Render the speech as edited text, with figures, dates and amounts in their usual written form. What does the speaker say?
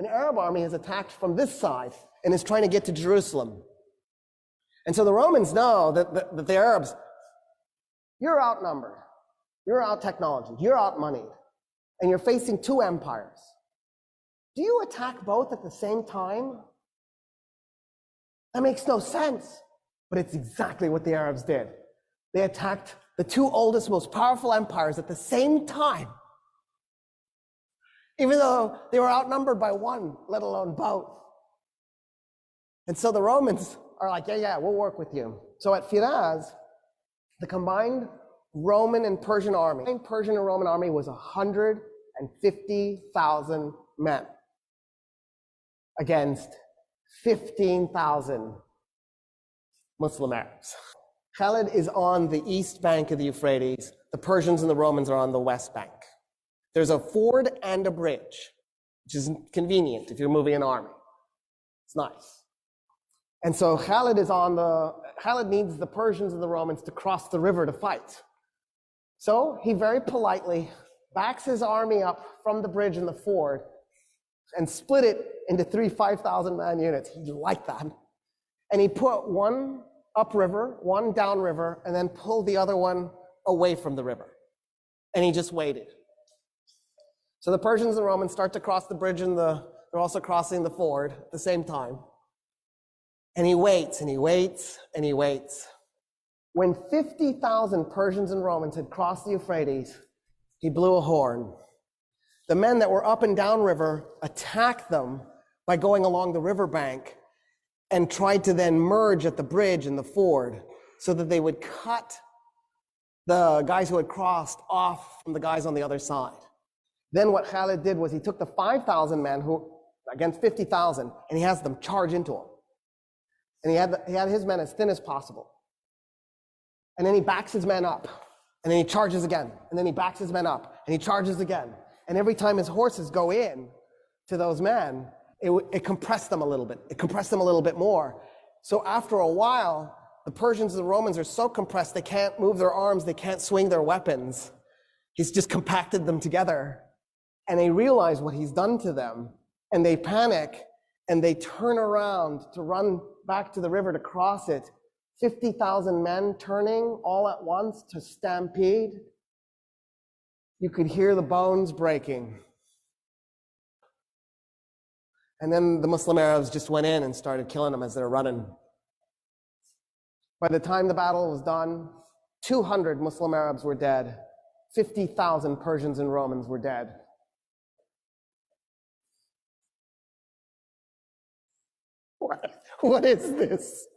an Arab army has attacked from this side and is trying to get to Jerusalem. And so the Romans know that the Arabs, you're outnumbered, you're out-technology, you're out-moneyed, and you're facing two empires. Do you attack both at the same time? That makes no sense, but it's exactly what the Arabs did. They attacked the two oldest, most powerful empires at the same time, even though they were outnumbered by one, let alone both. And so the Romans are like, yeah, we'll work with you. So at Firaz, the combined Roman and Persian army, the Persian and Roman army was 150,000 men against 15,000 Muslim Arabs. Khalid is on the east bank of the Euphrates. The Persians and the Romans are on the west bank. There's a ford and a bridge, which is convenient if you're moving an army. It's nice. And so Khalid needs the Persians and the Romans to cross the river to fight. So he very politely backs his army up from the bridge and the ford and split it into 3 5,000-man units. He liked that. And he put one upriver, one downriver, and then pulled the other one away from the river. And he just waited. So the Persians and the Romans start to cross the bridge and they're also crossing the ford at the same time. And he waits and he waits and he waits. When 50,000 Persians and Romans had crossed the Euphrates, he blew a horn. The men that were up and down river attacked them by going along the riverbank and tried to then merge at the bridge and the ford so that they would cut the guys who had crossed off from the guys on the other side. Then what Khalid did was he took the 5,000 men who against 50,000 and he has them charge into him. And he had his men as thin as possible. And then he backs his men up. And then he charges again. And then he backs his men up. And he charges again. And every time his horses go in to those men, it compressed them a little bit. It compressed them a little bit more. So after a while, the Persians and the Romans are so compressed, they can't move their arms, they can't swing their weapons. He's just compacted them together. And they realize what he's done to them. And they panic. And they turn around to run back to the river to cross it. 50,000 men turning all at once to stampede. You could hear the bones breaking. And then the Muslim Arabs just went in and started killing them as they were running. By the time the battle was done, 200 Muslim Arabs were dead. 50,000 Persians and Romans were dead. What is this?